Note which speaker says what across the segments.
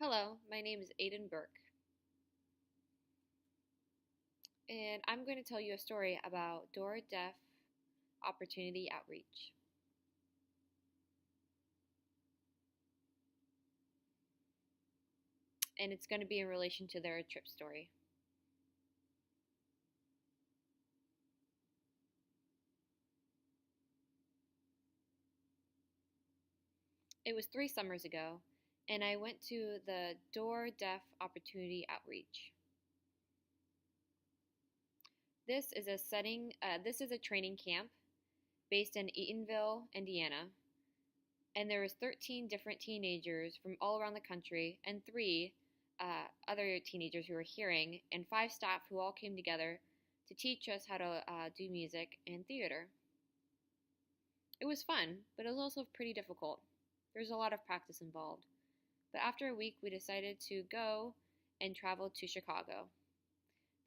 Speaker 1: Hello, my name is Aiden Burke, and I'm going to tell you a story about Door Deaf Opportunity Outreach. And it's going to be in relation to their trip story. It was 3 summers ago, and I went to the Door Deaf Opportunity Outreach. This is a training camp based in Eatonville, Indiana, and there was 13 different teenagers from all around the country and three other teenagers who were hearing and five staff who all came together to teach us how to do music and theater. It was fun, but it was also pretty difficult. There was a lot of practice involved. But after a week, we decided to go and travel to Chicago.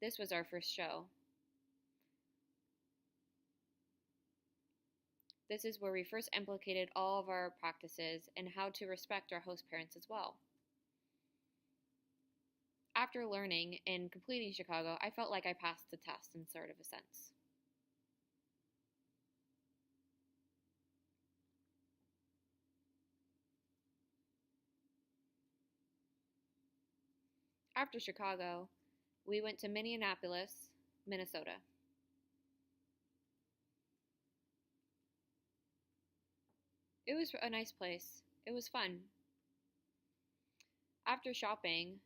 Speaker 1: This was our first show. This is where we first implicated all of our practices and how to respect our host parents as well. After learning and completing Chicago, I felt like I passed the test in sort of a sense. After Chicago, we went to Minneapolis, Minnesota. It was a nice place. It was fun. After shopping,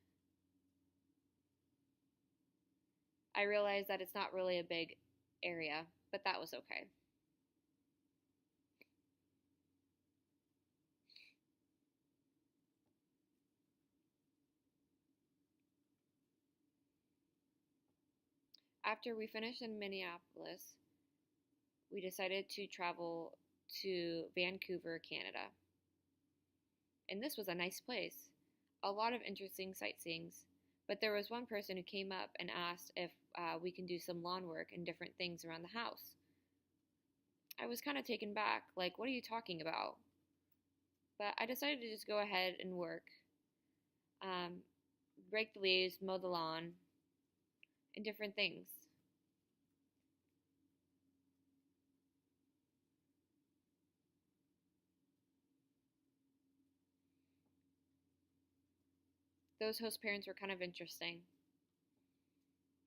Speaker 1: I realized that it's not really a big area, but that was okay. After we finished in Minneapolis, we decided to travel to Vancouver, Canada. And this was a nice place. A lot of interesting sightseeings. But there was one person who came up and asked if we can do some lawn work and different things around the house. I was kind of taken back, like, what are you talking about? But I decided to just go ahead and work, um, rake the leaves, mow the lawn, and different things. Those host parents were kind of interesting,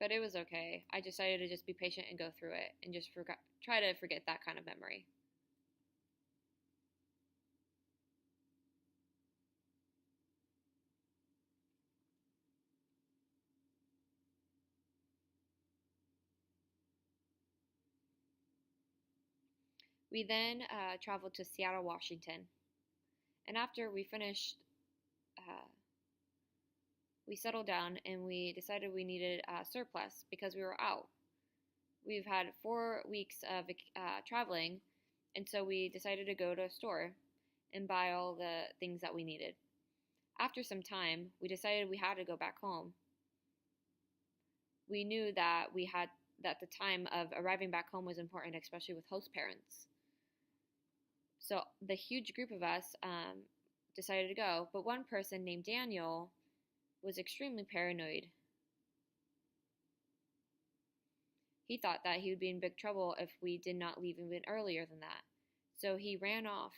Speaker 1: but it was okay. I decided to just be patient and go through it and just try to forget that kind of memory. We then traveled to Seattle, Washington. And after we finished, uh, we settled down and we decided we needed surplus because we were out. We've had 4 weeks of traveling, and so we decided to go to a store and buy all the things that we needed. After some time, we decided we had to go back home. We knew that the time of arriving back home was important, especially with host parents. So the huge group of us decided to go, but one person named Daniel was extremely paranoid. He thought that he would be in big trouble if we did not leave even earlier than that. So he ran off.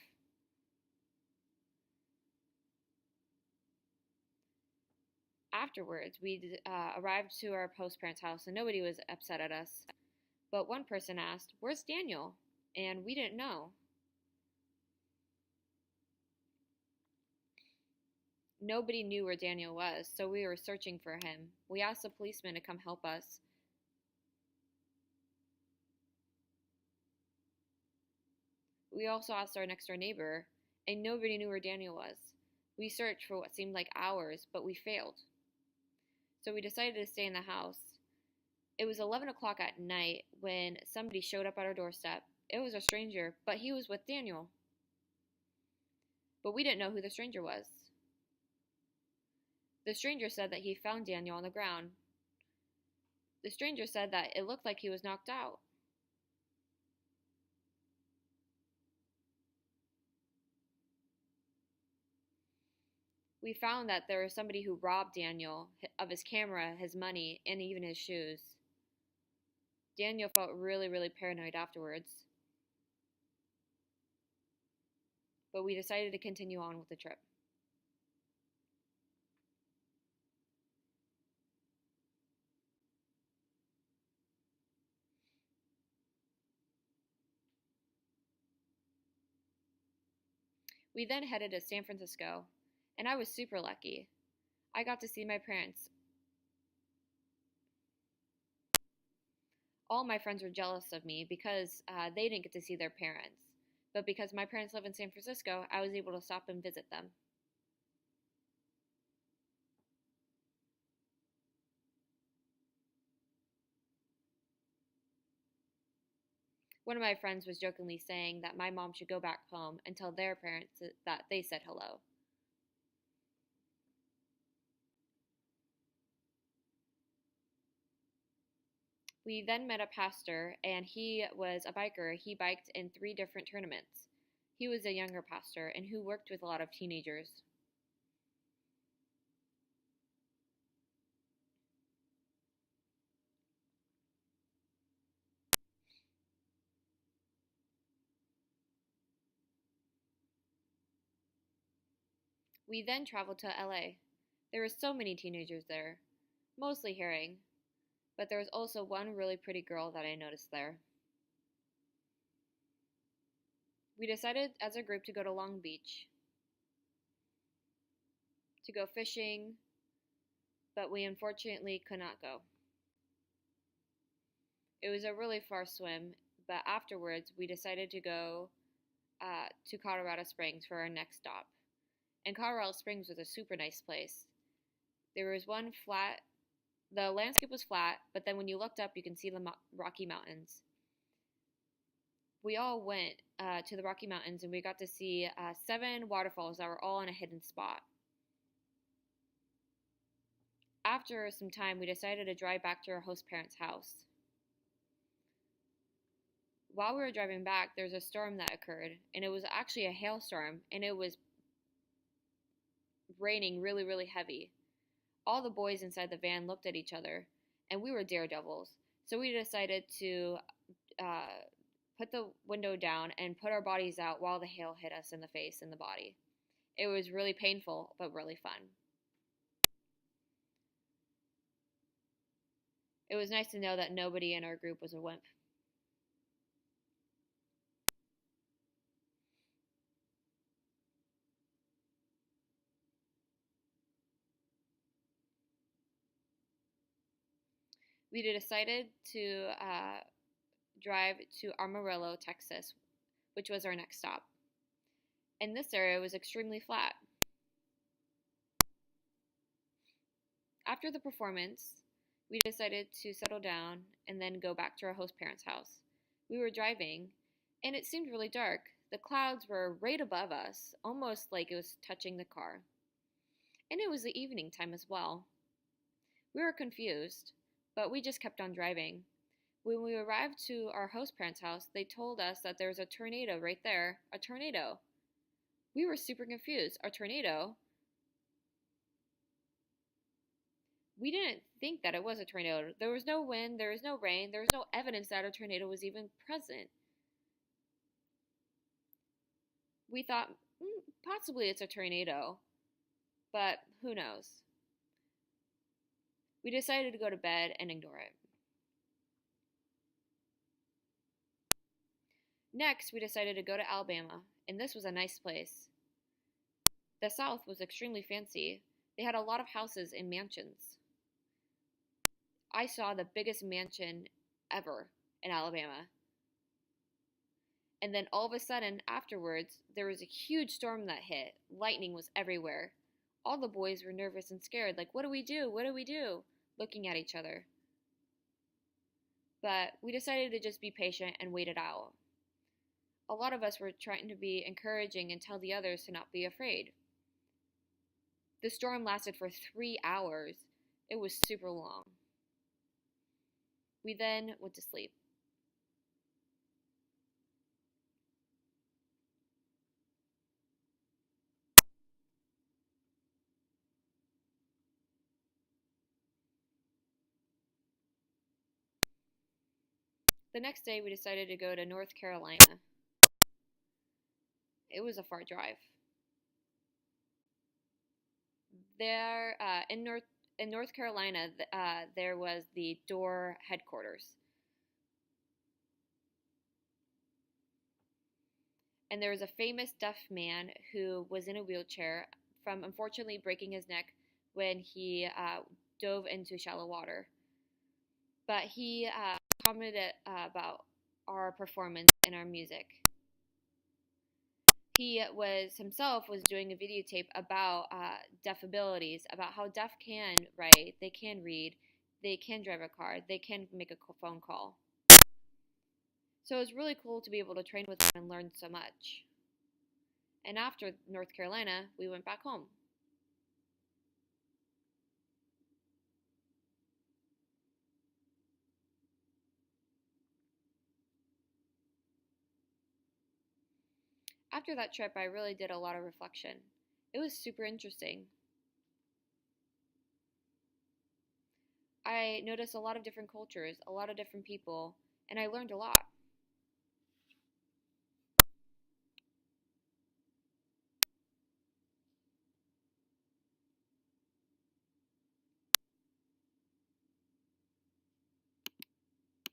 Speaker 1: Afterwards, we arrived to our host parents' house and nobody was upset at us. But one person asked, "Where's Daniel?" And we didn't know. Nobody knew where Daniel was, so we were searching for him. We asked a policeman to come help us. We also asked our next door neighbor, and nobody knew where Daniel was. We searched for what seemed like hours, but we failed. So we decided to stay in the house. It was 11 o'clock at night when somebody showed up at our doorstep. It was a stranger, but he was with Daniel. But we didn't know who the stranger was. The stranger said that he found Daniel on the ground. The stranger said that it looked like he was knocked out. We found that there was somebody who robbed Daniel of his camera, his money, and even his shoes. Daniel felt really, really paranoid afterwards, but we decided to continue on with the trip. We then headed to San Francisco, and I was super lucky. I got to see my parents. All my friends were jealous of me because they didn't get to see their parents. But because my parents live in San Francisco, I was able to stop and visit them. One of my friends was jokingly saying that my mom should go back home and tell their parents that they said hello. We then met a pastor, and he was a biker. He biked in 3 different tournaments. He was a younger pastor and who worked with a lot of teenagers. We then traveled to LA. There were so many teenagers there, mostly herring, but there was also one really pretty girl that I noticed there. We decided as a group to go to Long Beach to go fishing, but we unfortunately could not go. It was a really far swim, but afterwards we decided to go to Colorado Springs for our next stop. And Colorado Springs was a super nice place. There was one flat, the landscape was flat, but then when you looked up, you can see the Rocky Mountains. We all went to the Rocky Mountains and we got to see 7 waterfalls that were all in a hidden spot. After some time, we decided to drive back to our host parents' house. While we were driving back, there was a storm that occurred, and it was actually a hailstorm, and it was raining really, really heavy. All the boys inside the van looked at each other, and we were daredevils. So we decided to put the window down and put our bodies out while the hail hit us in the face and the body. It was really painful, but really fun. It was nice to know that nobody in our group was a wimp. We decided to drive to Amarillo, Texas, which was our next stop. And this area was extremely flat. After the performance, we decided to settle down and then go back to our host parents' house. We were driving, and it seemed really dark. The clouds were right above us, almost like it was touching the car. And it was the evening time as well. We were confused, but we just kept on driving. When we arrived to our host parents' house, they told us that there was a tornado right there. A tornado. We were super confused. A tornado? We didn't think that it was a tornado. There was no wind, there was no rain, there was no evidence that a tornado was even present. We thought, possibly it's a tornado, but who knows? We decided to go to bed and ignore it. Next, we decided to go to Alabama, and this was a nice place. The South was extremely fancy. They had a lot of houses and mansions. I saw the biggest mansion ever in Alabama. And then all of a sudden, afterwards, there was a huge storm that hit. Lightning was everywhere. All the boys were nervous and scared, like, what do we do? What do we do? Looking at each other. But we decided to just be patient and wait it out. A lot of us were trying to be encouraging and tell the others to not be afraid. The storm lasted for 3 hours. It was super long. We then went to sleep. The next day, we decided to go to North Carolina. It was a far drive. There, in North Carolina, there was the Door headquarters, and there was a famous deaf man who was in a wheelchair from unfortunately breaking his neck when he dove into shallow water. But he commented about our performance and our music. He was doing a videotape about deaf abilities, about how deaf can write, they can read, they can drive a car, they can make a phone call. So it was really cool to be able to train with him and learn so much. And after North Carolina, we went back home. After that trip, I really did a lot of reflection. It was super interesting. I noticed a lot of different cultures, a lot of different people, and I learned a lot.